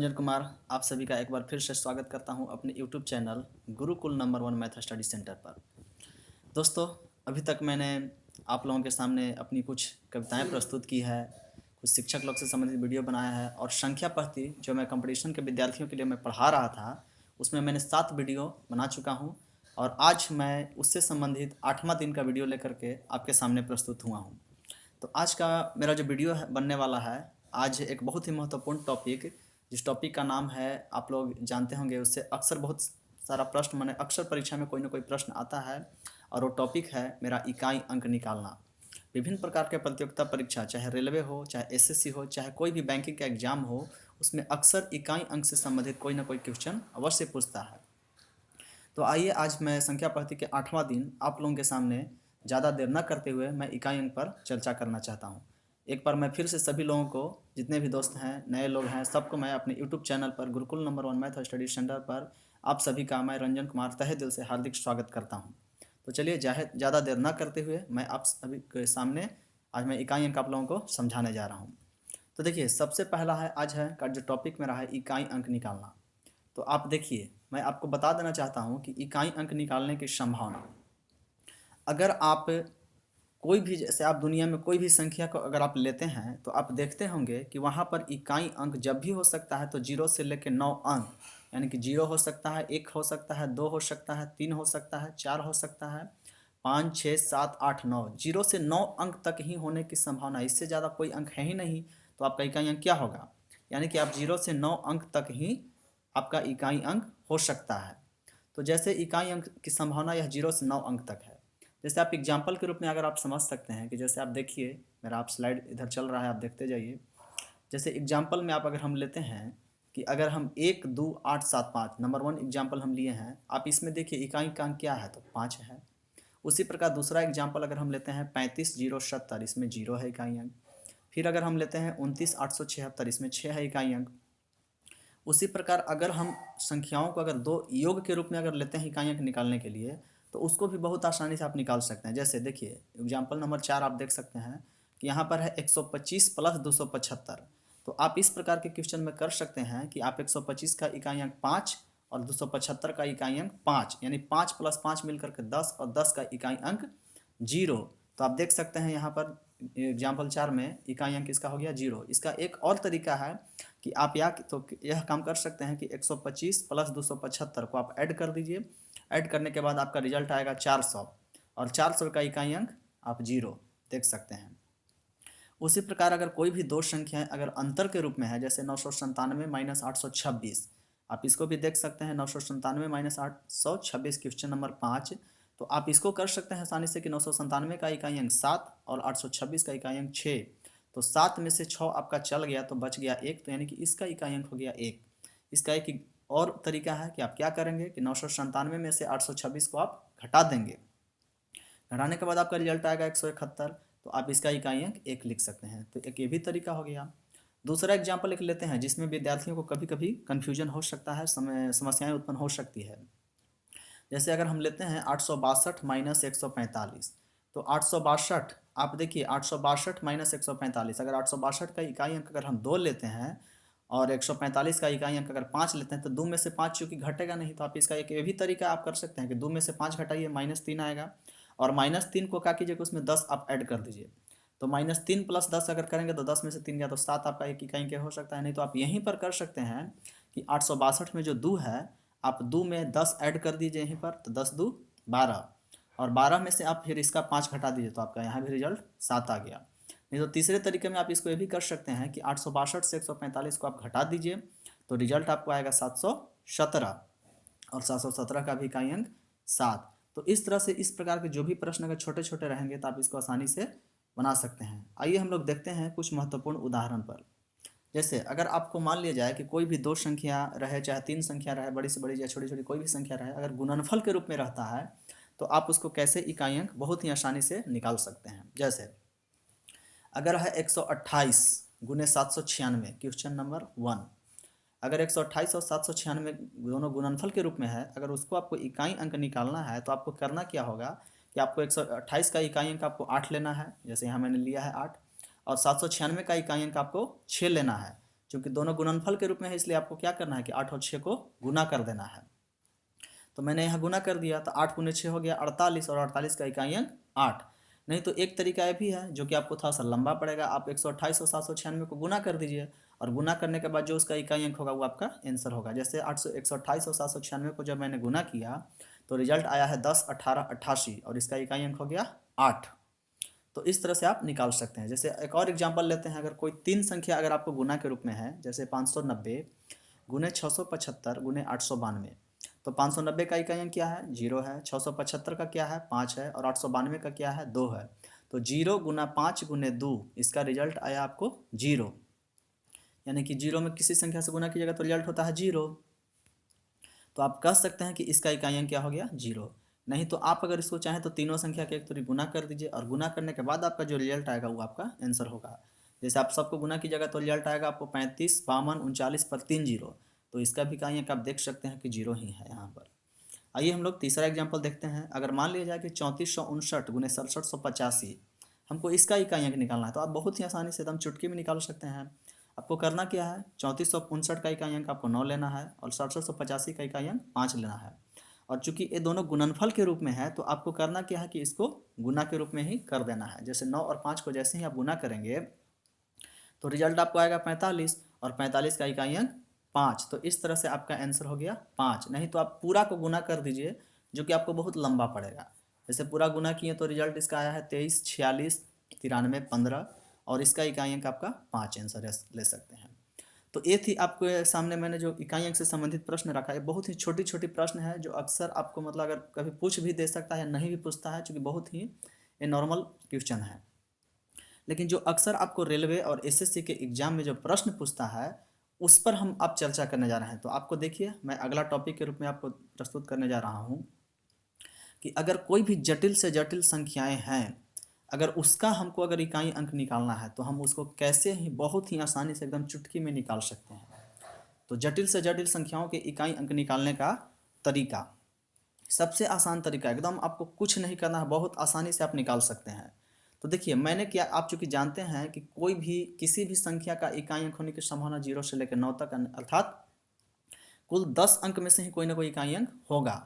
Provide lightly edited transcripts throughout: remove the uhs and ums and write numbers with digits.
रंजन कुमार आप सभी का एक बार फिर से स्वागत करता हूं अपने YouTube channel Gurukul number 1 math study centre पर। दोस्तों, अभी तक मैंने आप लोगों के सामने अपनी कुछ कविताएं प्रस्तुत की है, कुछ शिक्षक लोग से संबंधित वीडियो बनाया है और संख्या पढ़ती जो मैं कंपटीशन के विद्यार्थियों के लिए मैं पढ़ा रहा था, उसमें मैंने 7 वीडियो बना चुका हूँ और आज मैं उससे संबंधित 8वां दिन का वीडियो लेकर के आपके सामने प्रस्तुत हुआ हूँ। तो आज का मेरा जो वीडियो है बनने वाला है, आज एक बहुत ही महत्वपूर्ण टॉपिक, जिस टॉपिक का नाम है आप लोग जानते होंगे, उससे अक्सर बहुत सारा प्रश्न माने अक्सर परीक्षा में कोई ना कोई प्रश्न आता है और वो टॉपिक है मेरा इकाई अंक निकालना। विभिन्न प्रकार के प्रतियोगिता परीक्षा, चाहे रेलवे हो, चाहे एसएससी हो, चाहे कोई भी बैंकिंग का एग्जाम हो, उसमें अक्सर इकाई अंक से संबंधित कोई ना कोई क्वेश्चन अवश्य पूछता है। तो आइए आज मैं संख्या पद्धति के 8वां दिन आप लोगों के सामने ज़्यादा देर न करते हुए मैं इकाई अंक पर चर्चा करना चाहता हूँ। एक बार मैं फिर से सभी लोगों को, जितने भी दोस्त हैं, नए लोग हैं, सबको मैं अपने YouTube चैनल पर Gurukul number 1 math study centre पर आप सभी का मैं रंजन कुमार तहे दिल से हार्दिक स्वागत करता हूँ। तो चलिए ज़्यादा देर न करते हुए मैं आप सभी के सामने आज मैं इकाई अंक आप लोगों को समझाने जा रहा हूँ। तो देखिए, सबसे पहला है आज है का जो टॉपिक मेरा है इकाई अंक निकालना। तो आप देखिए, मैं आपको बता देना चाहता हूँ कि इकाई अंक निकालने की संभावना, अगर आप कोई भी, जैसे आप दुनिया में कोई भी संख्या को अगर आप लेते हैं तो आप देखते होंगे कि वहाँ पर इकाई अंक जब भी हो सकता है तो 0 से लेकर 9 अंक, यानी कि 0 हो सकता है, 1 हो सकता है, 2 हो सकता है, 3 हो सकता है, 4 हो सकता है, 5, 6, 7, 8, 9, 0 से 9 अंक तक ही होने की संभावना, इससे ज़्यादा कोई अंक है ही नहीं। तो आपका इकाई अंक क्या होगा? यानी कि आप 0 से 9 अंक तक ही आपका इकाई अंक हो सकता है। तो जैसे इकाई अंक की संभावना यह 0 से 9 अंक तक है। जैसे आप एग्जाम्पल के रूप में अगर आप समझ सकते हैं कि जैसे आप देखिए, मेरा आप स्लाइड इधर चल रहा है, आप देखते जाइए। जैसे एग्जाम्पल में आप अगर हम लेते हैं कि अगर हम 1, 2, 8, 7, 5 नंबर 1 एग्जाम्पल हम लिए हैं, आप इसमें देखिए इकाई का अंक क्या है तो 5 है। उसी प्रकार दूसरा एग्जाम्पल अगर हम लेते हैं 35, 0, 70, इसमें 0 है इकाई अंक। फिर अगर हम लेते हैं 29, 876, इसमें 6 है इकाई अंक। उसी प्रकार अगर हम संख्याओं को अगर दो योग के रूप में अगर लेते हैं इकाई अंक निकालने के लिए, तो उसको भी बहुत आसानी से आप निकाल सकते हैं। जैसे देखिए एग्जाम्पल नंबर 4 आप देख सकते हैं कि यहाँ पर है 125 प्लस 275। तो आप इस प्रकार के क्वेश्चन में कर सकते हैं कि आप 125 का इकाई अंक 5 और 275 का इकाई अंक 5, यानी 5 प्लस 5 मिलकर के 10 और 10 का इकाई अंक 0। तो आप देख सकते हैं यहाँ पर एग्जाम्पल 4 में इकाई अंक इसका हो गया 0। इसका एक और तरीका है कि आप यह काम कर सकते हैं कि 125 प्लस 275 को आप ऐड कर दीजिए। ऐड करने के बाद आपका रिजल्ट आएगा 400 और 400 का इकाई अंक आप 0 देख सकते हैं। उसी प्रकार अगर कोई भी दो संख्याएं अगर अंतर के रूप में है, जैसे 997 माइनस 826, आप इसको भी देख सकते हैं। 997 माइनस 826 क्वेश्चन नंबर 5। तो आप इसको कर सकते हैं आसानी से कि 997 का इकाई अंक 7 और 826 का इकाई अंक 6। तो 7 में से 6 आपका चल गया तो बच गया 1, तो यानी कि इसका इकाई अंक हो गया 1। इसका एक और तरीका है कि आप क्या करेंगे कि 997 में से 826 को आप घटा देंगे। घटाने के बाद आपका रिजल्ट आएगा 171। तो आप इसका इकाई अंक 1 लिख सकते हैं। तो एक ये भी तरीका हो गया। दूसरा एग्जाम्पल एक लेते हैं जिसमें विद्यार्थियों को कभी कभी कन्फ्यूजन हो सकता है, समस्याएं उत्पन्न हो सकती है। जैसे अगर हम लेते हैं 862 माइनस 145। तो 862 आप देखिए, 862 माइनस 145, अगर 862 का इकाई अंक अगर हम 2 लेते हैं और 145 का इकाई अंक अगर 5 लेते हैं, तो 2 में से 5 चूँकि घटेगा नहीं, तो आप इसका एक ये भी तरीका आप कर सकते हैं कि 2 में से 5 घटाइए, -3 आएगा। और -3 को क्या कीजिएगा, उसमें 10 आप ऐड कर दीजिए। तो -3 प्लस 10 अगर करेंगे तो 10 में से 3 गया तो 7 आपका एक इकाई अंक हो सकता है। नहीं तो आप यहीं पर कर सकते हैं कि 862 में जो 2 है, आप 2 में 10 ऐड कर दीजिए यहीं पर, तो 10 2 12, और 12 में से आप फिर इसका 5 घटा दीजिए, तो आपका यहाँ भी रिजल्ट 7 आ गया। नहीं तो तीसरे तरीके में आप इसको ये भी कर सकते हैं कि 862 से 145 को आप घटा दीजिए, तो रिजल्ट आपको आएगा 717, और 717 का भी इकाई अंक 7। तो इस तरह से इस प्रकार के जो भी प्रश्न अगर छोटे छोटे रहेंगे तो आप इसको आसानी से बना सकते हैं। आइए हम लोग देखते हैं कुछ महत्वपूर्ण उदाहरण पर। जैसे अगर आपको मान लिया जाए कि कोई भी दो संख्या रहे, चाहे 3 संख्या रहे, बड़ी से बड़ी या छोटी छोटी कोई भी संख्या रहे, अगर गुणनफल के रूप में रहता है तो आप उसको कैसे इकाई अंक बहुत ही आसानी से निकाल सकते हैं। जैसे अगर है 128 गुने 796 क्वेश्चन नंबर 1। अगर 128 और 796 दोनों गुणनफल के रूप में है, अगर उसको आपको इकाई अंक निकालना है तो आपको करना क्या होगा कि आपको 128 का इकाई अंक आपको 8 लेना है, जैसे यहाँ मैंने लिया है 8, और 796 का इकाई अंक आपको 6 लेना है। चूँकि दोनों गुणनफल के रूप में है इसलिए आपको क्या करना है कि 8 और 6 को गुना कर देना है। तो मैंने यहाँ गुना कर दिया तो 8 गुने 6 हो गया 48 और 48 का इकाई अंक 8। नहीं तो एक तरीका ये भी है जो कि आपको थोड़ा सा लंबा पड़ेगा, आप 128 और 796 को गुना कर दीजिए और गुना करने के बाद जो उसका इकाई अंक होगा वो आपका आंसर होगा। जैसे 128 और 796 को जब मैंने गुना किया तो रिजल्ट आया है 10, 18, 88 और इसका इकाई अंक हो गया 8। तो इस तरह से आप निकाल सकते हैं। जैसे एक और एग्जांपल लेते हैं, अगर कोई 3 संख्या अगर आपको गुना के रूप में है, जैसे 590 गुने 675 गुने 892, तो 590 का इकाई अंक क्या है 0 है, 675 का क्या है 5 है और 892 का क्या है 2 है। तो 0 गुना 5 गुने 2 इसका रिजल्ट आया आपको 0, यानी कि 0 में किसी संख्या से गुना कीजिएगा तो रिजल्ट होता है 0। तो आप कह सकते हैं कि इसका इकाई अंक क्या हो गया 0। नहीं तो आप अगर इसको चाहें तो तीनों संख्या के एक तोरी गुना कर दीजिए और गुना करने के बाद आपका जो रिजल्ट आएगा वो आपका आंसर होगा। जैसे आप सबको गुना कीजिएगा तो रिजल्ट आएगा आपको 35, 52, 39 पर 3 जीरो, तो इसका भी इकाई अंक आप देख सकते हैं कि 0 ही है यहाँ पर। आइए हम लोग तीसरा एग्जाम्पल देखते हैं। अगर मान लिया जाए कि 3459 गुने 6785, हमको इसका इकाई अंक निकालना है तो आप बहुत ही आसानी से एकदम चुटकी में निकाल सकते हैं। आपको करना क्या है, 3459 का इकाई अंक आपको 9 लेना है और 6785 का इकाई अंक 5 लेना है। और चूंकि ये दोनों गुणनफल के रूप में है तो आपको करना क्या है कि इसको गुना के रूप में ही कर देना है। जैसे 9 और 5 को जैसे ही आप गुना करेंगे तो रिजल्ट आपको आएगा 45 और 45 का इकाई अंक 5। तो इस तरह से आपका आंसर हो गया 5। नहीं तो आप पूरा को गुना कर दीजिए जो कि आपको बहुत लंबा पड़ेगा। जैसे पूरा गुना किए तो रिजल्ट इसका आया है 23, 46, 93, 15 और इसका इकाई अंक आपका 5 आंसर ले सकते हैं। तो ये थी आपके सामने मैंने जो इकाई अंक से संबंधित प्रश्न रखा है। बहुत ही छोटी छोटी प्रश्न है जो अक्सर आपको मतलब अगर कभी पूछ भी दे सकता है, नहीं भी पूछता है, क्योंकि बहुत ही ये नॉर्मल क्वेश्चन है। लेकिन जो अक्सर आपको रेलवे और एसएससी के एग्जाम में जो प्रश्न पूछता है उस पर हम अब चर्चा करने जा रहे हैं। तो आपको देखिए मैं अगला टॉपिक के रूप में आपको प्रस्तुत करने जा रहा हूँ कि अगर कोई भी जटिल से जटिल संख्याएं हैं, अगर उसका हमको अगर इकाई अंक निकालना है तो हम उसको कैसे ही बहुत ही आसानी से एकदम चुटकी में निकाल सकते हैं। तो जटिल से जटिल संख्याओं के इकाई अंक निकालने का तरीका, सबसे आसान तरीका, एकदम आपको कुछ नहीं करना है, बहुत आसानी से आप निकाल सकते हैं। तो देखिए मैंने क्या, आप चूंकि जानते हैं कि कोई भी किसी भी संख्या का इकाई अंक होने की संभावना 0 से लेकर 9 तक, अर्थात कुल 10 अंक में से ही कोई ना कोई इकाई अंक होगा।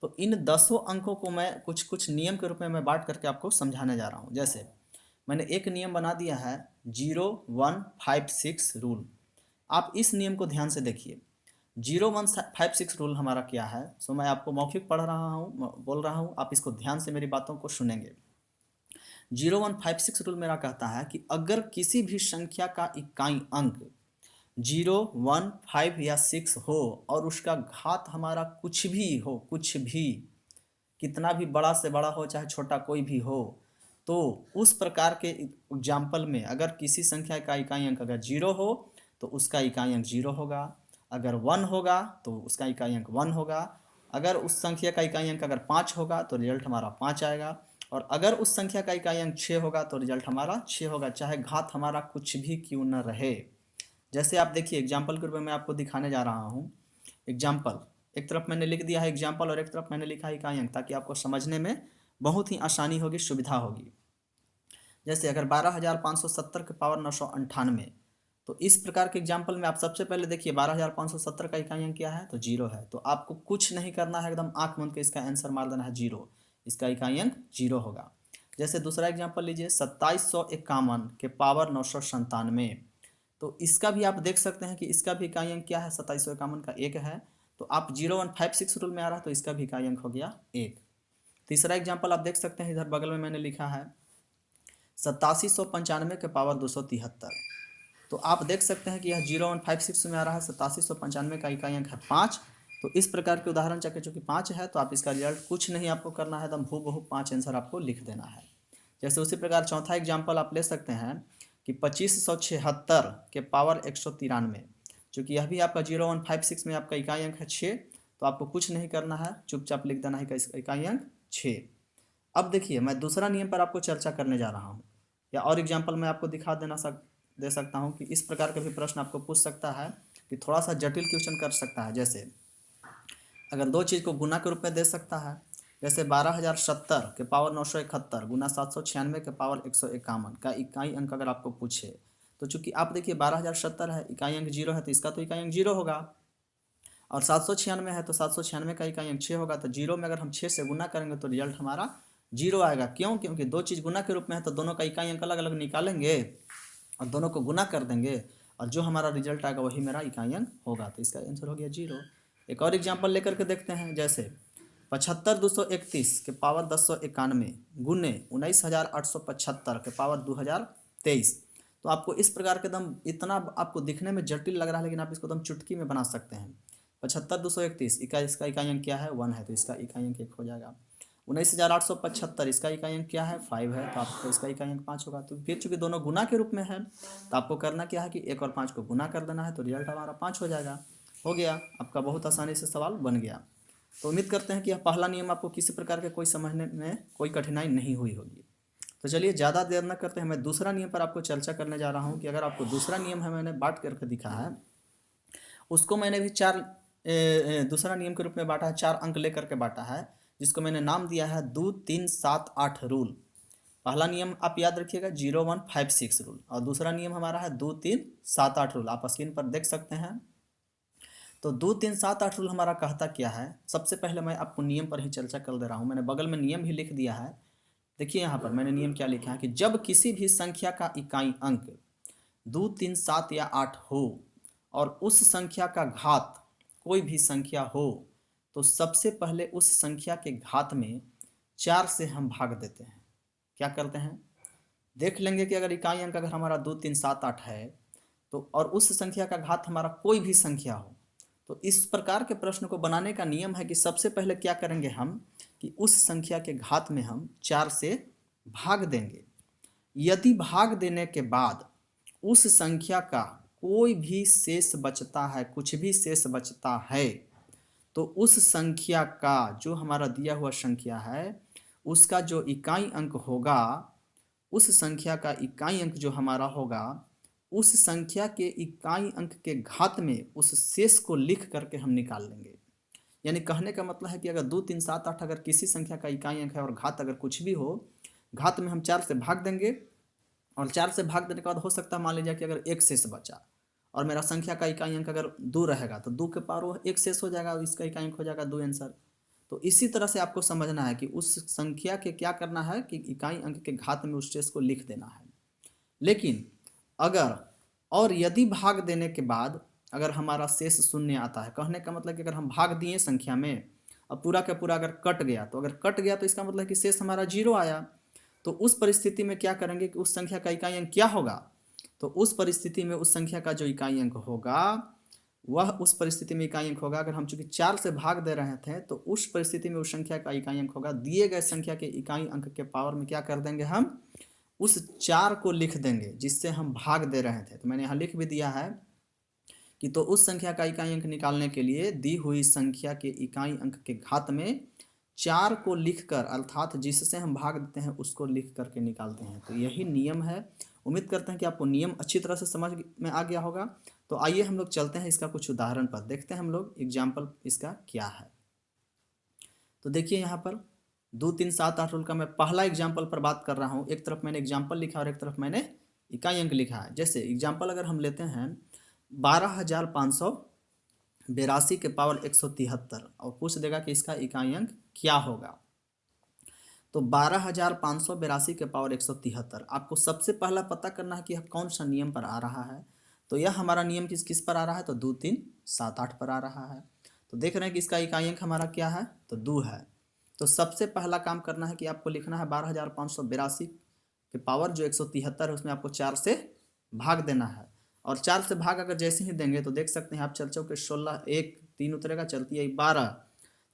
तो इन 10 अंकों को मैं कुछ कुछ नियम के रूप में मैं बांट करके आपको समझाने जा रहा हूँ। जैसे मैंने एक नियम बना दिया है 0156 रूल। आप इस नियम को ध्यान से देखिए। 0156 रूल हमारा क्या है, सो मैं आपको मौखिक पढ़ रहा हूँ, बोल रहा हूँ, आप इसको ध्यान से मेरी बातों को सुनेंगे। 0156 रूल मेरा कहता है कि अगर किसी भी संख्या का इकाई अंक 0, 1, 5 या 6 हो और उसका घात हमारा कुछ भी हो, कुछ भी, कितना भी बड़ा से बड़ा हो चाहे छोटा कोई भी हो, तो उस प्रकार के एग्जाम्पल में अगर किसी संख्या का इकाई अंक अगर 0 हो तो उसका इकाई अंक 0 होगा, अगर 1 होगा तो उसका इकाई अंक 1 होगा, अगर उस संख्या का इकाई अंक अगर 5 होगा तो रिजल्ट हमारा 5 आएगा, और अगर उस संख्या का इकाई अंक 6 होगा तो रिजल्ट हमारा 6 होगा, चाहे घात हमारा कुछ भी क्यों न रहे। जैसे आप देखिए एग्जाम्पल के रूप में मैं आपको दिखाने जा रहा हूँ। एग्जाम्पल, एक तरफ मैंने लिख दिया है एग्जाम्पल और एक तरफ मैंने लिखा है इकाई अंक, ताकि आपको समझने में बहुत ही आसानी होगी, सुविधा होगी। जैसे अगर 12,570 के पावर 998, तो इस प्रकार के एग्जाम्पल में आप सबसे पहले देखिए 12,570 का इकाई अंक क्या है तो 0 है। तो आपको कुछ नहीं करना है, एकदम आंख बंद के इसका आंसर मार देना है 0, इसका इकाई अंक 0 होगा। जैसे दूसरा एग्जाम्पल लीजिए 2751 के पावर 997, तो इसका भी आप देख सकते हैं कि इसका भी इकाई अंक क्या है 2751 का 1 है। तो आप 0156 रूल में आ रहा है तो इसका भी इकाई अंक हो गया 1। तीसरा एग्जाम्पल आप देख सकते हैं, इधर बगल में मैंने लिखा है 8795 के पावर 273, तो आप देख सकते हैं कि यह 0156 में आ रहा है, 8795 का इकाई अंक है 5। तो इस प्रकार के उदाहरण चाहे चूँकि 5 है तो आप इसका रिजल्ट कुछ नहीं आपको करना है, एकदम हूबहू 5 आंसर आपको लिख देना है। जैसे उसी प्रकार चौथा एग्जाम्पल आप ले सकते हैं कि 2576 के पावर 193, चूँकि यह भी आपका 0156 में आपका इकाई अंक है 6, तो आपको कुछ नहीं करना है, चुपचाप लिख देना है कि इसका इकाई अंक 6। अब देखिए मैं दूसरा नियम पर आपको चर्चा करने जा रहा हूँ, या और एग्जाम्पल मैं आपको दिखा दे सकता हूँ कि इस प्रकार के भी प्रश्न आपको पूछ सकता है कि थोड़ा सा जटिल क्वेश्चन कर सकता है। जैसे अगर दो चीज़ को गुना के रूप में दे सकता है, जैसे 12,070 के पावर 971 गुना 796 के पावर 151 का इकाई अंक अगर आपको पूछे तो चूंकि आप देखिए 12,070 है, इकाई अंक 0 है तो इसका तो इकाई अंक 0 होगा, और 796 है तो 796 का इकाई अंक 6 होगा। तो 0 में अगर हम 6 से गुना करेंगे तो रिजल्ट हमारा 0 आएगा। क्यों? क्योंकि दो चीज़ गुना के रूप में है तो दोनों का इकाई अंक अलग अलग निकालेंगे और दोनों को गुना कर देंगे, और जो हमारा रिजल्ट आएगा वही मेरा इकाई अंक होगा। तो इसका आंसर हो गया 0। एक और एग्जाम्पल लेकर के देखते हैं, जैसे 75,231 के पावर 1091 गुने 19,875 के पावर 2023। तो आपको इस प्रकार के दम, इतना आपको दिखने में जटिल लग रहा है लेकिन आप इसको दम चुटकी में बना सकते हैं। 75,231 इसका इकाई अंक क्या है? 1 है, तो इसका इकाई अंक 1 हो जाएगा। 19,875 इसका इकाई अंक क्या है? 5 है, तो आपको इसका इकाई अंक 5 होगा। तो फिर चूंकि दोनों गुना के रूप में है तो आपको करना क्या है कि 1 और 5 को गुना कर देना है, तो रिजल्ट हमारा 5 हो जाएगा। हो गया, आपका बहुत आसानी से सवाल बन गया। तो उम्मीद करते हैं कि यह पहला नियम आपको किसी प्रकार के कोई समझने में कोई कठिनाई नहीं हुई होगी। तो चलिए ज़्यादा देर न करते हैं, मैं दूसरा नियम पर आपको चर्चा करने जा रहा हूँ कि अगर आपको दूसरा नियम है मैंने बांट करके दिखा है, उसको मैंने भी दूसरा नियम के रूप में बांटा है, 4 अंक लेकर के बांटा है, जिसको मैंने नाम दिया है 2 3 7 8 रूल। पहला नियम आप याद रखिएगा 0 1 5 6 रूल, और दूसरा नियम हमारा है 2 3 7 8 रूल। आप स्क्रीन पर देख सकते हैं। तो 2 3 7 8 रूल हमारा कहता क्या है? सबसे पहले मैं आपको नियम पर ही चर्चा कर दे रहा हूँ, मैंने बगल में नियम भी लिख दिया है। देखिए यहाँ पर मैंने नियम क्या लिखा है कि जब किसी भी संख्या का इकाई अंक 2 3 7 या 8 हो और उस संख्या का घात कोई भी संख्या हो, तो सबसे पहले उस संख्या के घात में 4 से हम भाग देते हैं। क्या करते हैं? देख लेंगे कि अगर इकाई अंक अगर हमारा 2 3 7 8 है तो, और उस संख्या का घात हमारा कोई भी संख्या हो, तो इस प्रकार के प्रश्न को बनाने का नियम है कि सबसे पहले क्या करेंगे हम कि उस संख्या के घात में हम 4 से भाग देंगे। यदि भाग देने के बाद उस संख्या का कोई भी शेष बचता है, कुछ भी शेष बचता है, तो उस संख्या का जो हमारा दिया हुआ संख्या है उसका जो इकाई अंक होगा, उस संख्या का इकाई अंक जो हमारा होगा, उस संख्या के इकाई अंक के घात में उस शेष को लिख करके हम निकाल लेंगे। यानी कहने का मतलब है कि अगर 2 3 7 8 अगर किसी संख्या का इकाई अंक है और घात अगर कुछ भी हो, घात में हम 4 से भाग देंगे, और 4 से भाग देने के बाद हो सकता है मान लीजिए कि अगर एक शेष बचा और मेरा संख्या का इकाई अंक अगर 2 रहेगा तो 2 के पावर वो एक शेष हो जाएगा और इसका इकाई अंक हो जाएगा 2 आंसर। तो इसी तरह से आपको समझना है कि उस संख्या के क्या करना है कि इकाई अंक के घात में उस शेष को लिख देना है। लेकिन अगर और यदि भाग देने के बाद अगर हमारा शेष शून्य आता है, कहने का मतलब कि अगर हम भाग दिए संख्या में अब पूरा का पूरा अगर कट गया, तो अगर कट गया तो इसका मतलब कि शेष हमारा 0 आया। तो उस परिस्थिति में क्या करेंगे कि उस संख्या का इकाई अंक क्या होगा? तो उस परिस्थिति में उस संख्या का जो इकाई अंक होगा वह उस परिस्थिति में इकाई अंक होगा, अगर हम चूंकि 4 से भाग दे रहे थे तो उस परिस्थिति में उस संख्या का इकाई अंक होगा, दिए गए संख्या के इकाई अंक के पावर में क्या कर देंगे हम उस 4 को लिख देंगे जिससे हम भाग दे रहे थे। तो मैंने यहाँ लिख भी दिया है कि तो उस संख्या का इकाई अंक निकालने के लिए दी हुई संख्या के इकाई अंक के घात में 4 को लिखकर, अर्थात जिससे हम भाग देते हैं उसको लिख करके निकालते हैं। तो यही नियम है। उम्मीद करते हैं कि आपको नियम अच्छी तरह से समझ में आ गया होगा। तो आइए हम लोग चलते हैं इसका कुछ उदाहरण पर, देखते हैं हम लोग एग्जाम्पल इसका क्या है। तो देखिए यहाँ पर 2 3 7 8 रूल का मैं पहला एग्जाम्पल पर बात कर रहा हूँ। एक तरफ मैंने एग्जाम्पल लिखा और एक तरफ मैंने इकाई अंक लिखा है। जैसे एग्जाम्पल अगर हम लेते हैं 12,582 के पावर 173 और पूछ देगा कि इसका इकाई अंक क्या होगा। तो 12,582 के पावर 173 आपको सबसे पहला पता करना है कि यह कौन सा नियम पर आ रहा है। तो यह हमारा नियम किस किस पर आ रहा है? तो 2 3 7 8 पर आ रहा है। तो देख रहे हैं कि इसका इकाई अंक हमारा क्या है? तो 2 है। तो सबसे पहला काम करना है कि आपको लिखना है 12,582 के पावर जो 173 है उसमें आपको 4 से भाग देना है, और 4 से भाग अगर जैसे ही देंगे तो देख सकते हैं आप चल चौके 16 1 3 उतरेगा, चलती है 12।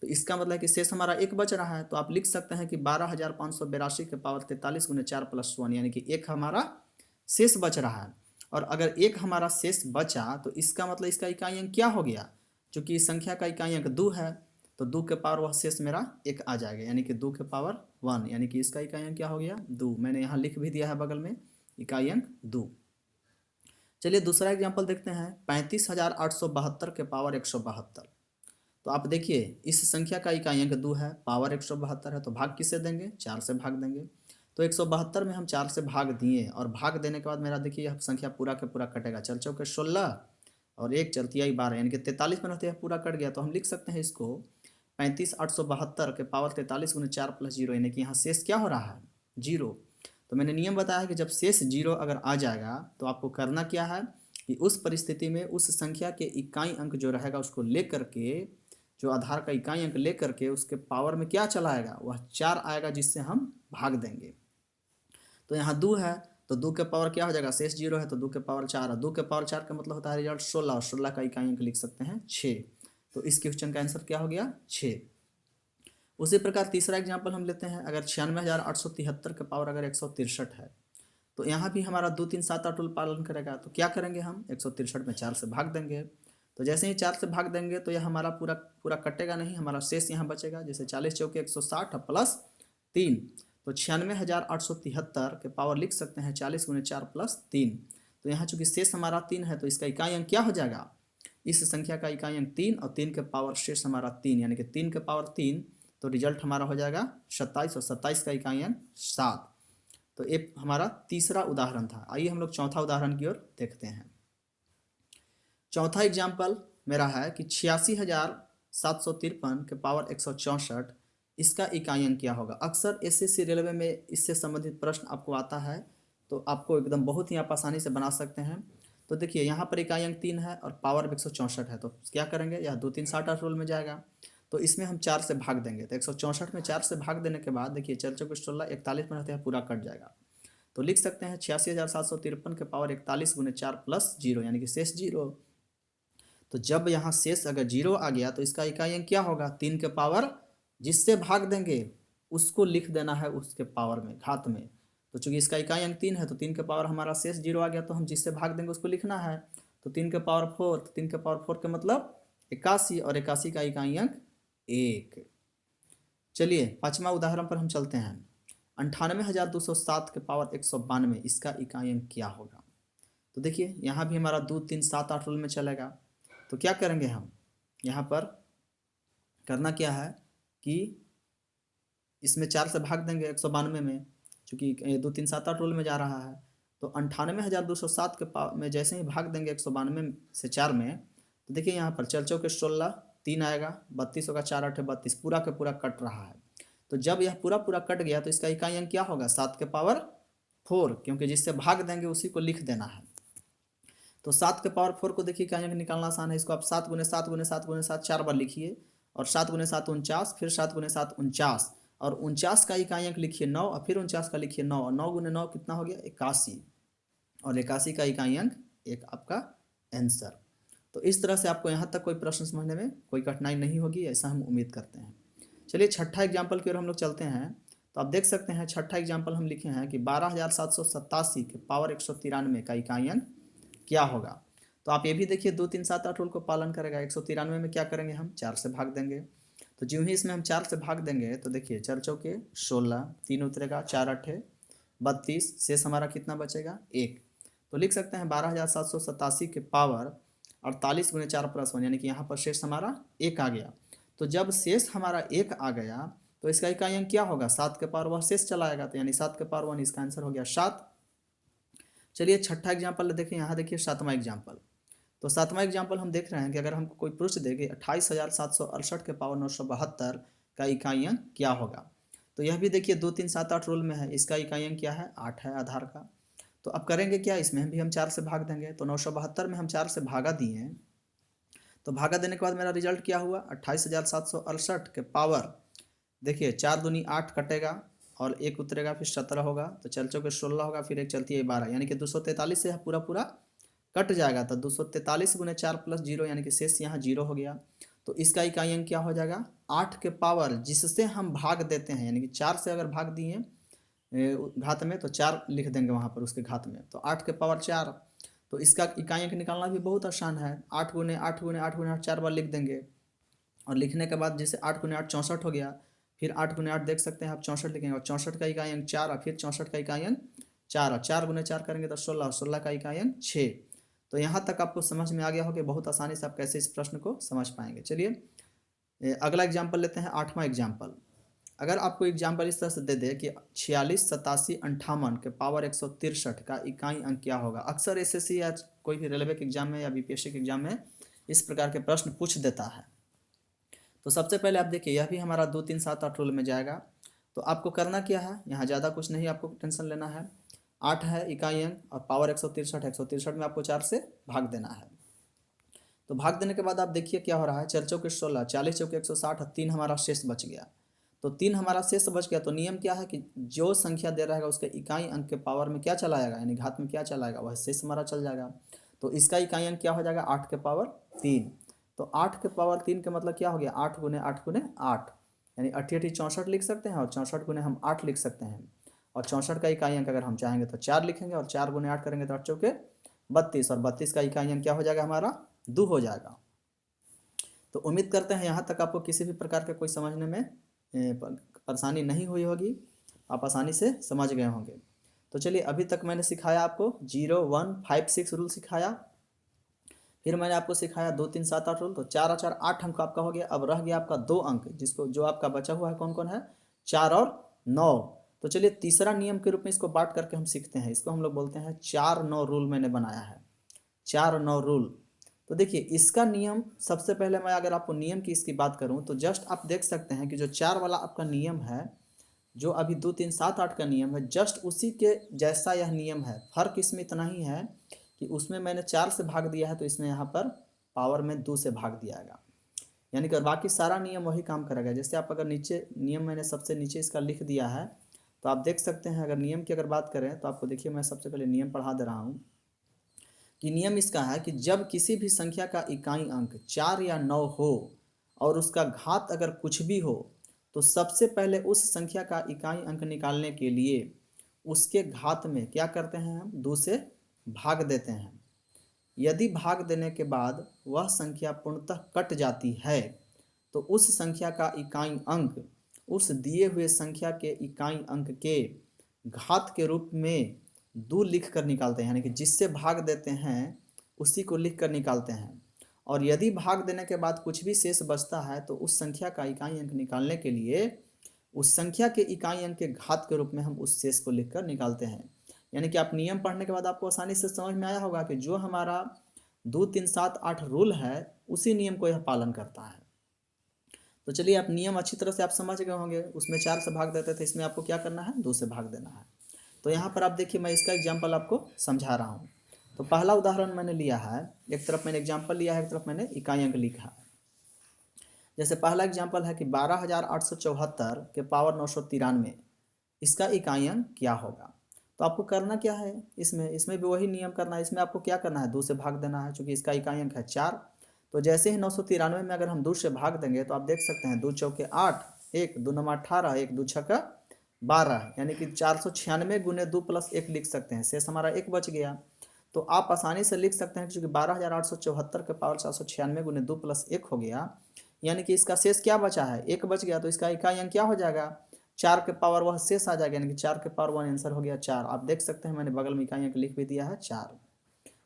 तो इसका मतलब है कि शेष हमारा 1 बच रहा है। तो आप लिख सकते हैं कि 12,582 के पावर 43 गुने 4 + 1 यानी कि 1 हमारा शेष बच रहा है। और अगर 1 हमारा शेष बचा तो इसका मतलब इसका इकाई अंक क्या हो गया? चूँकि इस संख्या का इकाई अंक 2 है तो 2 के पावर वह शेष मेरा 1 आ जाएगा, यानी कि 2 के पावर 1, यानी कि इसका इकाई अंक क्या हो गया? 2। मैंने यहाँ लिख भी दिया है बगल में इकाई अंक 2। चलिए दूसरा एग्जाम्पल देखते हैं 35,872 के पावर 172। तो आप देखिए इस संख्या का इकाई अंक 2 है, पावर 172 है, तो भाग किसे देंगे? 4 से भाग देंगे। तो 172 में हम 4 से भाग दिए और भाग देने के बाद मेरा देखिए यह संख्या पूरा के पूरा कटेगा। चल चौके 16 और 1 चलती आई 12 यानी कि 43 में रहते यह पूरा कट गया। तो हम लिख सकते हैं इसको 35,872 के पावर 43 गुने 4 प्लस 0 यानी कि यहाँ शेष क्या हो रहा है? 0। तो मैंने नियम बताया कि जब शेष 0 अगर आ जाएगा तो आपको करना क्या है कि उस परिस्थिति में उस संख्या के इकाई अंक जो रहेगा उसको लेकर के, जो आधार का इकाई अंक लेकर के उसके पावर में क्या चला आएगा? वह 4 आएगा जिससे हम भाग देंगे। तो यहाँ 2 है तो 2 के पावर क्या हो जाएगा? शेष 0 है तो 2 के पावर 4 है। 2 के पावर 4 का मतलब होता है रिजल्ट 16 और 16 का इकाई अंक लिख सकते हैं 6। तो इस क्वेश्चन का आंसर क्या हो गया? 6। उसी प्रकार तीसरा एग्जाम्पल हम लेते हैं। अगर 96,873 के पावर अगर 163 है तो यहाँ भी हमारा 2 3 7 8 रूल पालन करेगा। तो क्या करेंगे हम? 163 में 4 से भाग देंगे। तो जैसे ही 4 से भाग देंगे तो यह हमारा पूरा पूरा कटेगा नहीं, हमारा शेष यहाँ बचेगा। जैसे 40 चौके 160 प्लस 3 तो 96,873 के पावर लिख सकते हैं 40 गुने 4 प्लस 3। तो यहाँ चूंकि शेष हमारा 3 है तो इसका इकाई अंक क्या हो जाएगा? इस संख्या का इकाई अंक 3 और 3 के पावर शेष हमारा 3 यानी कि 3 के पावर 3 तो रिजल्ट हमारा हो जाएगा 27 और 27 का इकाई अंक 7। तो ये हमारा तीसरा उदाहरण था। आइए हम लोग चौथा उदाहरण की ओर देखते हैं। चौथा एग्जाम्पल मेरा है कि 86,753 के पावर 164 इसका इकाई अंक क्या होगा? अक्सर एसएससी रेलवे में इससे संबंधित प्रश्न आपको आता है तो आपको एकदम बहुत ही आप आसानी से बना सकते हैं। तो देखिए यहाँ पर इकाई अंक 3 है और पावर 164 है तो क्या करेंगे? यह 2 3 7 8 रूल में जाएगा। तो इसमें हम 4 से भाग देंगे। तो 164 में 4 से भाग देने के बाद देखिए 4 चौके 16 41 में रहते हैं पूरा कट जाएगा। तो लिख सकते हैं 86,753 के पावर 41 गुने 4 प्लस 0 यानी कि शेष 0। तो जब यहाँ शेष अगर 0 आ गया तो इसका इकाई अंक क्या होगा? 3 के पावर जिससे भाग देंगे उसको लिख देना है उसके पावर में, घात में। तो चूंकि इसका इकाई अंक 3 है तो 3 के पावर हमारा शेष 0 आ गया तो हम जिससे भाग देंगे उसको लिखना है। तो 3 के पावर 4 तो 3 के पावर 4 का मतलब 81 और 81 का इकाई अंक 1। चलिए पांचवा उदाहरण पर हम चलते हैं। 98,207 के पावर 192 इसका इकाई अंक क्या होगा? तो देखिए यहाँ भी हमारा 2 3 7 8 रूल में चलेगा। तो क्या करेंगे हम? यहाँ पर करना क्या है कि इसमें 4 से भाग देंगे 192 में, चूँकि 2 3 7 8 रूल में जा रहा है। तो 98,207 के पावर में जैसे ही भाग देंगे 192 से 4 में तो देखिए यहाँ पर 4 चौके 16 3 आएगा, 32 होगा, 4 8 32 पूरा का पूरा कट रहा है। तो जब यह पूरा पूरा कट गया तो इसका इकाई अंक क्या होगा? 7 के पावर 4 क्योंकि जिससे भाग देंगे उसी को लिख देना है। तो 7 के पावर 4 को देखिए इकाई अंक निकालना आसान है। इसको आप 7 गुने 7 गुने 7 गुने 7 4 बार लिखिए और 7 गुने 7 49, फिर 7 गुने 7 49 और 49 का इकाई अंक लिखिए 9 और फिर 49 का लिखिए 9 और 9 गुने 9 कितना हो गया? 81 और 81 का इकाई अंक 1 आपका आंसर। तो इस तरह से आपको यहाँ तक कोई प्रश्न समझने में कोई कठिनाई नहीं होगी, ऐसा हम उम्मीद करते हैं। चलिए छठा एग्जाम्पल की ओर हम लोग चलते हैं। तो आप देख सकते हैं छठा एग्जाम्पल हम लिखे हैं कि 12,787 के पावर 193 का इकाई अंक क्या होगा? तो आप ये भी देखिए 2 3 7 8 रूल को पालन करेगा। 193 में क्या करेंगे हम? 4 से भाग देंगे। तो जो ही इसमें हम 4 से भाग देंगे तो देखिए 4 चौके 16 3 उतरेगा, 4 8 32 शेष हमारा कितना बचेगा? 1। तो लिख सकते हैं 12,787 के पावर 48 गुने 4 प्लस 1 यानी कि यहाँ पर शेष हमारा 1 आ गया। तो जब शेष हमारा 1 आ गया तो इसका इकाई अंक क्या होगा? 7 के पावर वह शेष चला आएगा तो यानी 7 के पावर 1 इसका आंसर हो गया 7। चलिए छठा एग्जाम्पल देखिए। यहाँ देखिए सातवां एग्जाम्पल। तो सातवां एग्जाम्पल हम देख रहे हैं कि अगर हमको कोई पूछ दे कि 28,768 के पावर 972 का इकाई अंक क्या होगा? तो यह भी देखिए 2 3 7 8 रूल में है। इसका इकाई अंक क्या है? 8 है आधार का। तो अब करेंगे क्या? इसमें भी हम 4 से भाग देंगे। तो 972 में हम 4 से भागा दिए तो भागा देने के बाद मेरा रिजल्ट क्या हुआ? 28,768 के पावर देखिए 4 दूनी 8 कटेगा और 1 उतरेगा, फिर 17 होगा, तो 4 चौके 16 होगा, फिर 1 चलती है 12 यानी कि 243 से पूरा पूरा कट जाएगा। तो 243 गुने 4 प्लस 0 यानी कि शेष यहाँ 0 हो गया। तो इसका इकाई अंक क्या हो जाएगा? 8 के पावर जिससे हम भाग देते हैं यानी कि 4 से अगर भाग दिए घात में तो 4 लिख देंगे वहाँ पर उसके घात में। तो 8 के पावर 4 तो इसका इकाई अंक निकालना भी बहुत आसान है। 8 गुने 8 गुने 8 गुने 8 4 बार लिख देंगे और लिखने के बाद जैसे 8 गुने 8 64 हो गया, फिर 8 गुने 8 देख सकते हैं आप 64 लिखेंगे और 64 का इकाई अंक 4 और फिर 64 का इकाई अंक 4 और 4 गुने 4 करेंगे तो 16 और 16 का इकाई अंक 6। तो यहाँ तक आपको समझ में आ गया हो कि बहुत आसानी से आप कैसे इस प्रश्न को समझ पाएंगे। चलिए अगला एग्जाम्पल लेते हैं, आठवां एग्जाम्पल। अगर आपको एग्जाम्पल इस तरह से दे दे कि 46 87 58 के पावर 163 का इकाई अंक क्या होगा। अक्सर एसएससी या कोई भी रेलवे के एग्जाम में या बीपीएससी के एग्जाम में इस प्रकार के प्रश्न पूछ देता है। तो सबसे पहले आप देखिए, यह भी हमारा 2 3 7 8 रूल में जाएगा। तो आपको करना क्या है, यहाँ ज़्यादा कुछ नहीं आपको टेंशन लेना है। 8 है इकाई अंक और पावर 163 में आपको 4 से भाग देना है। तो भाग देने के बाद आप देखिए क्या हो रहा है, 4 चौके 16, 40 चौके 160, 3 हमारा शेष बच गया। तो 3 हमारा शेष बच गया। तो नियम क्या है कि जो संख्या दे रहेगा उसके इकाई अंक के पावर में क्या चलाएगा, यानी घात में क्या चलाएगा, वह शेष हमारा चल जाएगा। तो इसका इकाई अंक क्या हो जाएगा, 8 के पावर 3। तो 8 के पावर 3 का मतलब क्या हो गया, 8 गुने 8 गुने 8, यानी 8 8 64 लिख सकते हैं, और 64 गुने हम 8 लिख सकते हैं। और 64 का इकाई अंक अगर हम चाहेंगे तो 4 लिखेंगे, और 4 गुने 8 करेंगे तो 8 चौके 32, और 32 का इकाई अंक क्या हो जाएगा हमारा, 2 हो जाएगा। तो उम्मीद करते हैं यहाँ तक आपको किसी भी प्रकार के कोई समझने में परेशानी नहीं हुई होगी, आप आसानी से समझ गए होंगे। तो चलिए, अभी तक मैंने सिखाया आपको 0 1 5 6 रूल सिखाया, फिर मैंने आपको सिखाया 2 3 7 8 रूल। तो 4 और 4 8 अंक आपका हो गया। अब रह गया आपका 2 अंक, जिसको जो आपका बचा हुआ है कौन कौन है, 4 और 9। तो चलिए तीसरा नियम के रूप में इसको बांट करके हम सीखते हैं। इसको हम लोग बोलते हैं 4 9 रूल मैंने बनाया है, 4 9 रूल। तो देखिए इसका नियम, सबसे पहले मैं अगर आपको नियम की इसकी बात करूं तो जस्ट आप देख सकते हैं कि जो 4 वाला आपका नियम है, जो अभी 2 3 7 8 का नियम है, जस्ट उसी के जैसा यह नियम है। फर्क इसमें इतना ही है कि उसमें मैंने 4 से भाग दिया है, तो इसमें यहाँ पर पावर में 2 से भाग दियागा, यानी कि बाकी सारा नियम वही काम करेगा। जैसे आप अगर नीचे नियम मैंने सबसे नीचे इसका लिख दिया है, तो आप देख सकते हैं। अगर नियम की अगर बात करें तो आपको देखिए, मैं सबसे पहले नियम पढ़ा दे रहा हूँ कि नियम इसका है कि जब किसी भी संख्या का इकाई अंक 4 या 9 हो और उसका घात अगर कुछ भी हो, तो सबसे पहले उस संख्या का इकाई अंक निकालने के लिए उसके घात में क्या करते हैं, हम 2 से भाग देते हैं। यदि भाग देने के बाद वह संख्या पूर्णतः कट जाती है, तो उस संख्या का इकाई अंक उस दिए हुए संख्या के इकाई अंक के घात के रूप में 2 लिख कर निकालते हैं, यानी कि जिससे भाग देते हैं उसी को लिख कर निकालते हैं। और यदि भाग देने के बाद कुछ भी शेष बचता है, तो उस संख्या का इकाई अंक निकालने के लिए उस संख्या के इकाई अंक के घात के रूप में हम उस शेष को लिख कर निकालते हैं। यानी कि आप नियम पढ़ने के बाद आपको आसानी से समझ में आया होगा कि जो हमारा 2 3 7 8 रूल है, उसी नियम को यह पालन करता है। तो चलिए, आप नियम अच्छी तरह से आप समझ गए होंगे। उसमें 4 से भाग देते थे, इसमें आपको क्या करना है, 2 से भाग देना है। तो यहाँ पर आप देखिए, मैं इसका एग्जाम्पल आपको समझा रहा हूँ। तो पहला उदाहरण मैंने लिया है, एक तरफ मैंने एग्जाम्पल लिया है, एक तरफ मैंने इकाई अंक लिखा है। जैसे पहला एग्जाम्पल है कि 12,874 के पावर 993, इसका इकाई अंक क्या होगा। तो आपको करना क्या है, इसमें भी वही नियम करना है। इसमें आपको क्या करना है, 2 से भाग देना है, चूंकि इसका इकाई अंक है 4। तो जैसे ही 993 में अगर हम 2 से भाग देंगे, तो आप देख सकते हैं 2 चौके 8, 1 2 नमा 18, 1 2 छक्का 12, यानी कि 496 गुने 2 प्लस 1 लिख सकते हैं। शेष हमारा 1 बच गया। तो आप आसानी से लिख सकते हैं कि चूंकि 12,874 के पावर 496 गुने 2 प्लस 1 हो गया, यानी कि इसका शेष क्या बचा है, 1 बच गया। तो इसका इकाई अंक क्या हो जाएगा, 4 के पावर वह शेष आ जाएगा, यानी कि 4 के पावर 1 आंसर हो गया 4। आप देख सकते हैं मैंने बगल में इकाई अंक लिख भी दिया है 4।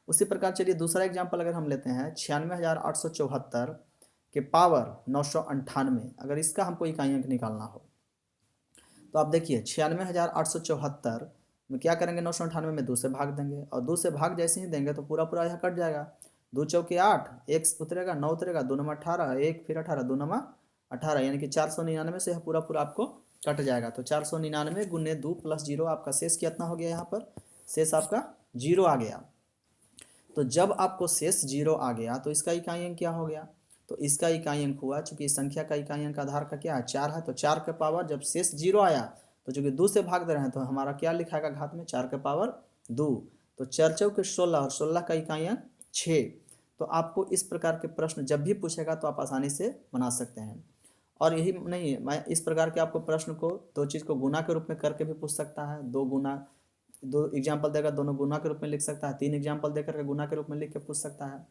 उसी प्रकार चलिए दूसरा एग्जाम्पल अगर हम लेते हैं 96,874 के पावर 998, अगर इसका हमको इकाई अंक निकालना हो, तो आप देखिए 96,874 में क्या करेंगे, 998 में 2 से भाग देंगे, और 2 से भाग जैसे ही देंगे तो पूरा पूरा यह कट जाएगा। 2 चौके 8, 1 उतरेगा, 9 उतरेगा, 2 नमा 18, 1 फिर 18, 2 नमा 18, यानी कि 499 से यह पूरा पूरा आपको कट जाएगा। तो 499 गुने 2 प्लस 0, आपका शेष कितना हो गया, यहाँ पर शेष आपका 0 आ गया। तो जब आपको शेष 0 आ गया, तो इसका इकाई अंक क्या हो गया, तो इसका इकाई अंक हुआ, चूंकि संख्या का इकाई अंक आधार का क्या है, 4 है, तो 4 के पावर जब शेष 0 आया, तो चूंकि 2 से भाग दे रहे हैं, तो हमारा क्या लिखाएगा घात में, 4 के पावर 2। तो 4 चौके 16, और 16 का इकाई अंक 6। तो आपको इस प्रकार के प्रश्न जब भी पूछेगा तो आप आसानी से बना सकते हैं। और यही नहीं, मैं इस प्रकार के आपको प्रश्न को 2 चीज़ को गुना के रूप में करके भी पूछ सकता है। 2 गुना, 2 एग्जाम्पल देगा, दोनों गुना के रूप में लिख सकता है। 3 एग्जाम्पल देकर के गुना के रूप में लिख के पूछ सकता है।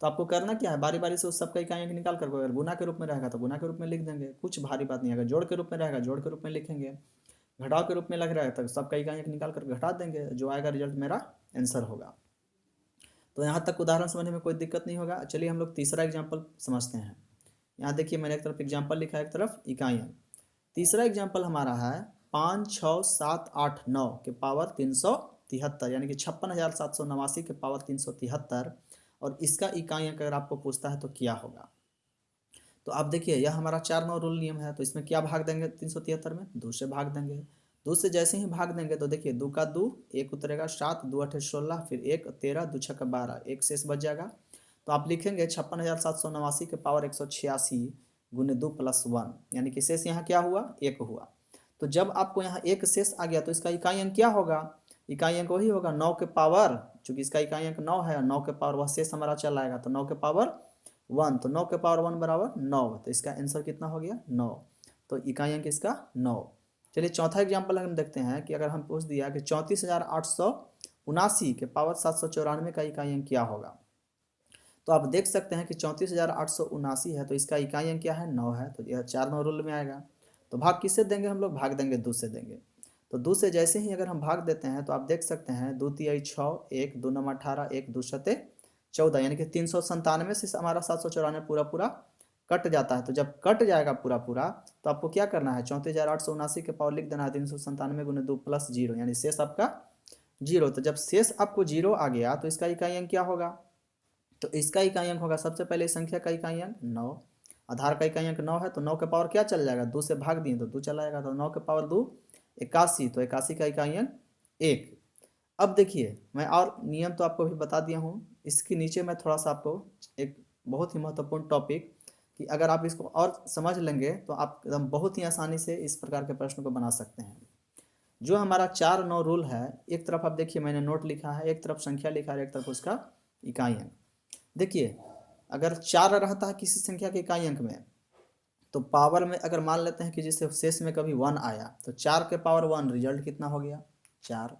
तो आपको करना क्या है, बारी बारी से उस सबका इकाई अंक निकाल कर, अगर गुना के रूप में रहेगा तो गुना के रूप में लिख देंगे, कुछ भारी बात नहीं। अगर जोड़ के रूप में रहेगा जोड़ के रूप में लिखेंगे, घटाव के रूप में लग रहा है तो सबका इकाई अंक निकाल कर घटा देंगे, जो आएगा रिजल्ट मेरा आंसर होगा। तो यहाँ तक उदाहरण समझने में कोई दिक्कत नहीं होगा। चलिए हम लोग तीसरा एग्जाम्पल समझते हैं। यहाँ देखिए मैंने एक तरफ एग्जाम्पल लिखा है, एक तरफ इकाई अंक। तीसरा एग्जाम्पल हमारा है 5, 6, 7, 8, 9 के पावर 373, यानी कि 56,789 के पावर 373, और इसका इकाई अंक अगर आपको पूछता है तो क्या होगा। तो आप देखिए यह हमारा 4 9 रूल नियम है, तो इसमें क्या भाग देंगे 373 में, 2 से भाग देंगे। 2 से जैसे ही भाग देंगे तो देखिए 2 का 2, 1 उतरेगा 7, 2 8 16, फिर 1 13, 2 6 12, 1 शेष बच जाएगा। तो आप लिखेंगे 56,789 के पावर 186 गुने 2 + 1, यानी कि शेष यहाँ क्या हुआ, 1 हुआ। तो जब आपको यहाँ 1 शेष आ गया तो इसका इकाई अंक क्या होगा, इकाई अंक वही होगा 9 के पावर, चूंकि इसका इकाई अंक 9 है, 9 के पावर वह शेष हमारा चला आएगा, तो 9 के पावर 1, तो 9 के पावर 1 बराबर 9, तो इसका आंसर कितना हो गया 9, तो इकाई अंक इसका 9। चलिए चौथा एग्जाम्पल हम देखते हैं कि अगर हम पूछ दिया कि 34,879 के पावर 794 का इकाई अंक क्या होगा। तो आप देख सकते हैं कि 34,879 है, तो इसका इकाई अंक क्या है 9 है, तो यह 4 9 रूल में आएगा। तो भाग किससे देंगे हम लोग, भाग देंगे 2 से देंगे। तो 2 से जैसे ही अगर हम भाग देते हैं तो आप देख सकते हैं 2 तिहाई 6, 1 2 9 18, 1 2 7 14, यानी कि 397 से हमारा 794 पूरा पूरा कट जाता है। तो जब कट जाएगा पूरा पूरा तो आपको क्या करना है, 34,879 के पावर लिख देना है 397 गुने 2 + 0, यानी शेष आपका 0। तो जब शेष आपको 0 आ गया तो इसका इकाई अंक क्या होगा, तो इसका इकाई अंक होगा सबसे पहले संख्या का इकाई अंक 9, आधार का इकाई अंक 9 है, तो 9 के पावर क्या चल जाएगा, 2 से भाग दिए तो 2 चला जाएगा, तो 9 के पावर 2 81, तो 81 का इकाई अंक 1। अब देखिए मैं और नियम तो आपको भी बता दिया हूँ, इसके नीचे मैं थोड़ा सा आपको एक बहुत ही महत्वपूर्ण टॉपिक कि अगर आप इसको और समझ लेंगे तो आप एकदम बहुत ही आसानी से इस प्रकार के प्रश्न को बना सकते हैं। जो हमारा 4 9 रूल है, एक तरफ आप देखिए मैंने नोट लिखा है, एक तरफ संख्या लिखा है, एक तरफ उसका इकाई अंक। देखिए अगर 4 रहता है किसी संख्या के इकाई अंक में, तो पावर में अगर मान लेते हैं कि जैसे शेष में कभी 1 आया तो 4 के पावर 1 रिजल्ट कितना हो गया 4।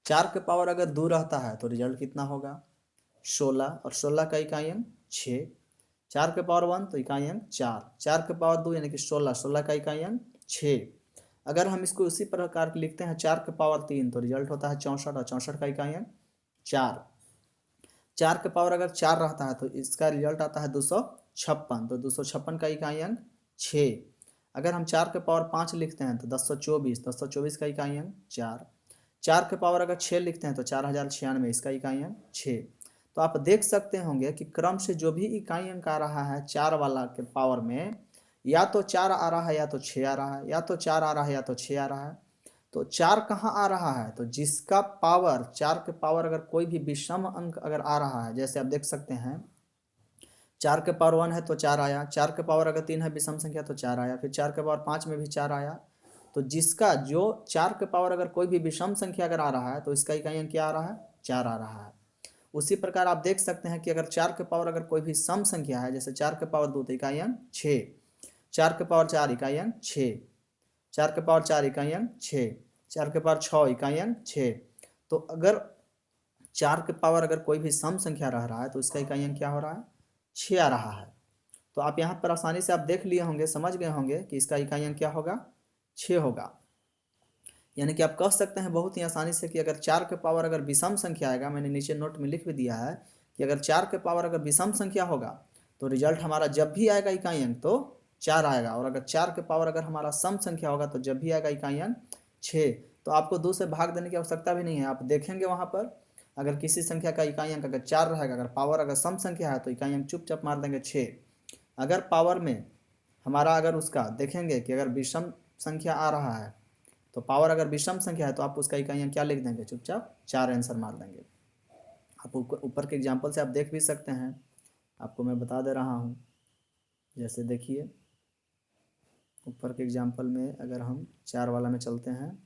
4 के पावर अगर 2 रहता है तो रिजल्ट कितना होगा 16, और 16 का इकाई अंक 6। 4 के पावर 1 तो इकाई अंक 4, 4 के पावर 2 यानी कि 16, 16 का इकाई अंक 6। अगर हम इसको उसी प्रकार लिखते हैं 4 के पावर 3 तो रिजल्ट होता है 64, और 64 का इकाई अंक 4। 4 के पावर अगर 4 रहता है तो इसका रिजल्ट आता है 256, तो 256 का इकाई अंक 6। अगर हम 4 के पावर 5 लिखते हैं तो 1024, 1024 का इकाई अंक 4। 4 के पावर अगर 6 लिखते हैं तो 4096, इसका इकाई अंक 6। तो आप देख सकते होंगे कि क्रम से जो भी इकाई अंक आ रहा है 4 वाला के पावर में, या तो 4 आ रहा है या तो 6 आ रहा है, या तो 4 आ रहा है या तो 6 आ रहा है। तो 4 कहाँ आ रहा है, तो जिसका पावर 4 के पावर अगर कोई भी विषम अंक अगर आ रहा है, जैसे आप देख सकते हैं 4 के पावर 1 है तो 4 आया, 4 के पावर अगर 3 है विषम संख्या तो 4 आया, फिर 4 के पावर 5 में भी 4 आया। तो जिसका जो 4 के पावर अगर कोई भी विषम संख्या अगर आ रहा है तो इसका इकाई अंक क्या आ रहा है 4 आ रहा है। उसी प्रकार आप देख सकते हैं कि अगर 4 के पावर अगर कोई भी सम संख्या है, जैसे 4 के पावर 2 तो इकाई अंक 6, 4 के पावर 4 इकाई अंक 6, 4 के पावर 4 इकाई अंक 6, 4 के पावर 6 इकाई अंक 6। तो अगर 4 के पावर अगर कोई भी सम संख्या रह रहा है तो इसका इकाई अंक क्या हो रहा है 6 आ रहा है। तो आप यहाँ पर आसानी से आप देख लिए होंगे, समझ गए होंगे कि इसका इकाई अंक क्या होगा 6 होगा। यानी कि आप कह सकते हैं बहुत ही आसानी से कि अगर 4 के पावर अगर विषम संख्या आएगा, मैंने नीचे नोट में लिख भी दिया है कि अगर 4 के पावर अगर विषम संख्या होगा तो रिजल्ट हमारा जब भी आएगा इकाई अंक तो 4 आएगा, और अगर 4 के पावर अगर हमारा सम संख्या होगा तो जब भी आएगा इकाई अंक 6। तो आपको 2 से भाग देने की आवश्यकता भी नहीं है, आप देखेंगे वहाँ पर अगर किसी संख्या का इकाई अंक अगर 4 रहेगा, अगर पावर अगर सम संख्या है तो इकाई अंक चुपचाप मार देंगे 6। अगर पावर में हमारा अगर उसका देखेंगे कि अगर विषम संख्या आ रहा है, तो पावर अगर विषम संख्या है तो आप उसका इकाई अंक क्या लिख देंगे चुपचाप 4 आंसर मार देंगे। आप ऊपर के एग्जाम्पल से आप देख भी सकते हैं, आपको मैं बता दे रहा हूँ। जैसे देखिए ऊपर के एग्जाम्पल में अगर हम 4 वाला में चलते हैं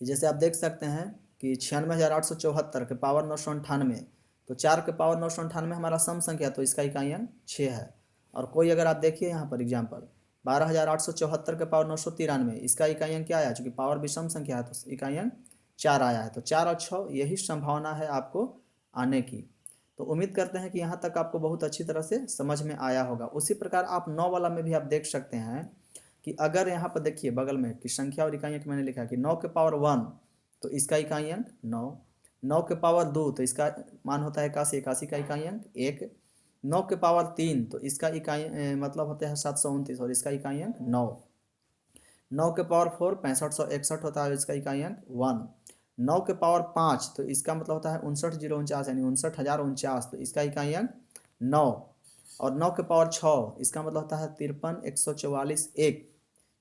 कि जैसे आप देख सकते हैं कि 96,874 के पावर 998, तो 4 के पावर 998 हमारा सम संख्या, तो इसका इकाई अंक 6 है। और कोई अगर आप देखिए यहाँ पर एग्जाम्पल 12,874 के पावर 993, इसका इकाई अंक क्या आया, चूँकि पावर विषम संख्या है तो इकाई अंक 4 आया है। तो 4 और 6 यही संभावना है आपको आने की। तो उम्मीद करते हैं कि यहाँ तक आपको बहुत अच्छी तरह से समझ में आया होगा। उसी प्रकार आप 9 वाला में भी आप देख सकते हैं कि अगर यहाँ पर देखिए बगल में कि संख्या और इकाई अंक मैंने लिखा कि 9 के पावर 1 तो इसका इकाई अंक 9, 9 के पावर 2 तो इसका मान होता है 81, 81 का इकाई अंक 1, 9 के पावर 3 तो इसका इकाई मतलब होता है 729 और इसका इकाई अंक 9। 9 के पावर 4 6561 होता है, इसका इकाई अंक 1। 9 के पावर 5 तो इसका मतलब होता है 59,049 यानी 59,049 तो इसका इकाई अंक 9। और 9 के पावर 6 इसका मतलब होता है 53,144 1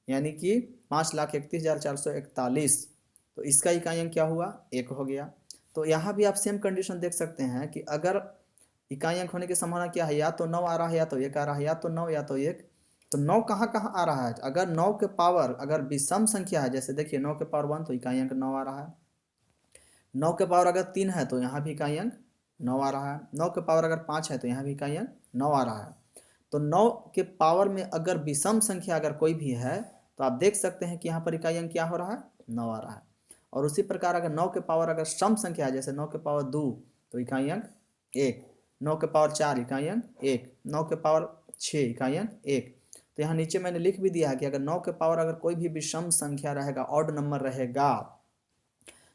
यानी कि 5,31,441 तो इसका इकाई अंक क्या हुआ 1 हो गया। तो यहाँ भी आप सेम कंडीशन देख सकते हैं कि अगर इकाई अंक होने की संभावना क्या है, या तो 9 आ रहा है या तो 1 आ रहा है, या तो 9 या तो 1। तो 9 कहाँ कहाँ आ रहा है, अगर 9 के पावर अगर विषम संख्या है, जैसे देखिए 9 के पावर 1 तो इकाई अंक 9 आ रहा है। 9 के पावर अगर 3 है तो यहाँ भी इकाई अंक 9 आ रहा है। 9 के पावर अगर 5 है तो यहाँ भी इकाई अंक 9 आ रहा है। तो 9 के पावर में अगर विषम संख्या अगर कोई भी है तो आप देख सकते हैं कि यहाँ पर इकाई अंक क्या हो रहा है 9 आ रहा है। और उसी प्रकार अगर 9 के पावर अगर सम संख्या है, जैसे 9 के पावर 2 तो इकाई अंक 1, 9 के पावर 4 इकाई अंक 1, 9 के पावर 6 इकाई अंक 1। तो यहाँ नीचे मैंने लिख भी दिया है कि अगर 9 के पावर अगर कोई भी विषम संख्या रहेगा, ऑड नंबर रहेगा,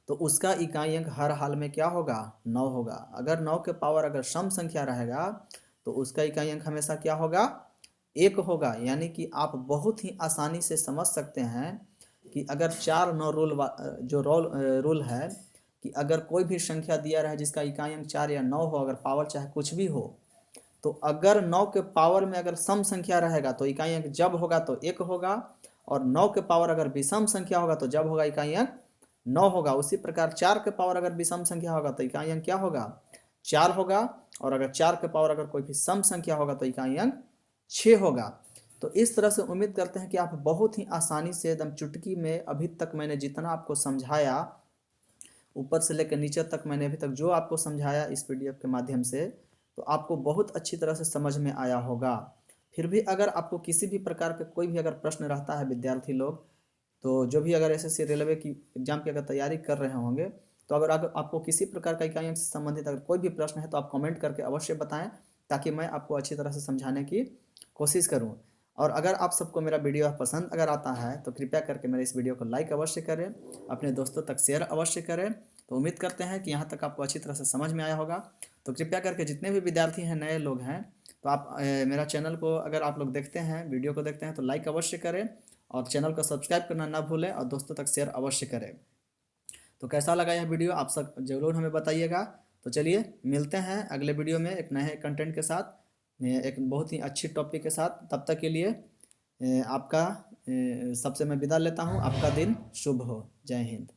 तो उसका इकाई अंक हर हाल में क्या होगा 9 होगा। अगर 9 के पावर अगर सम संख्या रहेगा तो उसका इकाई अंक हमेशा क्या होगा 1 होगा। यानी कि आप बहुत ही आसानी से समझ सकते हैं कि अगर 4-9 जो रूल है कि अगर कोई भी संख्या दिया रहे जिसका इकाई अंक 4 या 9 हो, अगर पावर चाहे कुछ भी हो, तो अगर 9 के पावर में अगर सम संख्या रहेगा तो इकाई अंक जब होगा तो 1 होगा, और 9 के पावर अगर विषम संख्या होगा तो जब होगा इकाई अंक 9 होगा। उसी प्रकार 4 के पावर अगर विषम संख्या होगा तो इकाई अंक क्या होगा 4 होगा, और अगर 4 के पावर अगर कोई भी सम संख्या होगा तो इकाई अंक 6 होगा। तो इस तरह से उम्मीद करते हैं कि आप बहुत ही आसानी से एकदम चुटकी में, अभी तक मैंने जितना आपको समझाया ऊपर से लेकर नीचे तक, मैंने अभी तक जो आपको समझाया इस पीडीएफ के माध्यम से, तो आपको बहुत अच्छी तरह से समझ में आया होगा। फिर भी अगर आपको किसी भी प्रकार का कोई भी अगर प्रश्न रहता है विद्यार्थी लोग, तो जो भी अगर एसएससी रेलवे की एग्जाम की अगर तैयारी कर रहे होंगे, तो अगर आपको किसी प्रकार का इकाई अंक से संबंधित अगर कोई भी प्रश्न है तो आप कमेंट करके अवश्य बताएं, ताकि मैं आपको अच्छी तरह से समझाने की कोशिश करूं। और अगर आप सबको मेरा वीडियो पसंद अगर आता है तो कृपया करके मेरे इस वीडियो को लाइक अवश्य करें, अपने दोस्तों तक शेयर अवश्य करें। तो उम्मीद करते हैं कि यहाँ तक आपको अच्छी तरह से समझ में आया होगा। तो कृपया करके जितने भी विद्यार्थी हैं, नए लोग हैं, तो आप मेरा चैनल को अगर आप लोग देखते हैं, वीडियो को देखते हैं, तो लाइक अवश्य करें और चैनल को सब्सक्राइब करना ना भूलें और दोस्तों तक शेयर अवश्य करें। तो कैसा लगा यह वीडियो आप सब जरूर हमें बताइएगा। तो चलिए मिलते हैं अगले वीडियो में एक नए कंटेंट के साथ, एक बहुत ही अच्छी टॉपिक के साथ। तब तक के लिए आपका सबसे मैं विदा लेता हूँ। आपका दिन शुभ हो। जय हिंद।